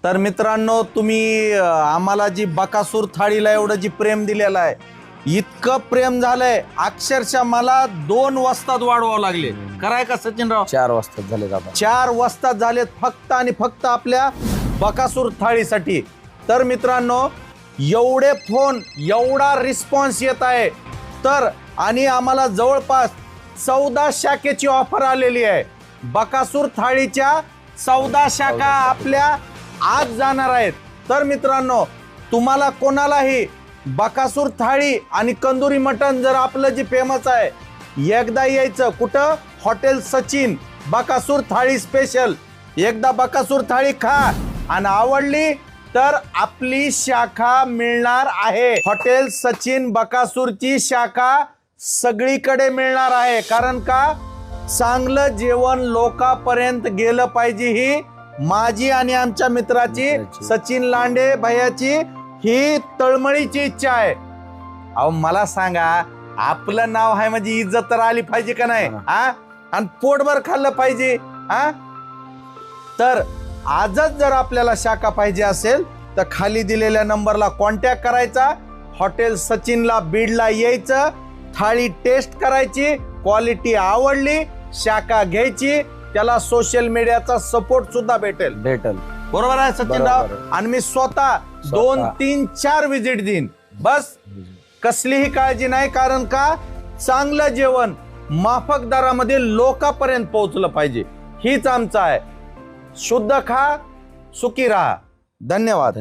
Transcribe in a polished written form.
तर मित्रांनो, तुम्ही आम्हाला जी बकासूर थाळीला एवढं जी प्रेम दिलेलं आहे, इतकं प्रेम झालंय अक्षरशः मला 2 वस्तात वाढवावं लागले. कराय का सचिनराव? 4 वाजता झाले दादा. 4 वस्तात झालेत फक्त आणि फक्त आपल्या बकासूर थाळीसाठी. तर मित्रांनो, एवढे फोन, एवढा रिस्पॉन्स येत आहे, तर आणि आम्हाला जवळपास 14 शाखेची ऑफर आलेली आहे. बकासूर थाळीच्या 14 शाखा आपल्या आज जाणार आहेत. तर मित्रांनो, तुम्हाला कोणालाही बकासूर थाळी आणि कंदुरी मटण जर आपलं जे फेमस आहे, एकदा यायचं. कुठं? हॉटेल सचिन, बकासूर थाळी स्पेशल. एकदा बकासूर थाळी खा आणि आवडली तर आपली शाखा मिळणार आहे. हॉटेल सचिन बकासूरची शाखा सगळीकडे मिळणार आहे. कारण का? चांगलं जेवण लोकांपर्यंत गेलं पाहिजे, ही माझी आणि आमच्या मित्राची सचिन लांडे भैयाची ही तळमळीची इच्छा आहे. अहो मला सांगा, आपलं नाव आहे म्हणजे इज्जत तर आली पाहिजे का नाही? हा, आणि पोटभर खाल्लं पाहिजे. हा, तर आजच जर आपल्याला शाखा पाहिजे असेल तर खाली दिलेल्या नंबरला कॉन्टॅक्ट करायचा. हॉटेल सचिनला बीडला यायचं, थाळी टेस्ट करायची, क्वालिटी आवडली, शाखा घ्यायची. त्याला सोशल मीडियाचा सपोर्ट सुद्धा भेटेल. बरोबर आहे सचिनराव? आणि मी स्वतः 2, 3, 4 विजिट देईन. बस कसलीही काळजी नाही. कारण का? चांगलं जेवण माफक दरामध्ये लोकांपर्यंत पोहोचलं पाहिजे, हीच आमचं आहे. शुद्ध खा, सुखी राहा. धन्यवाद.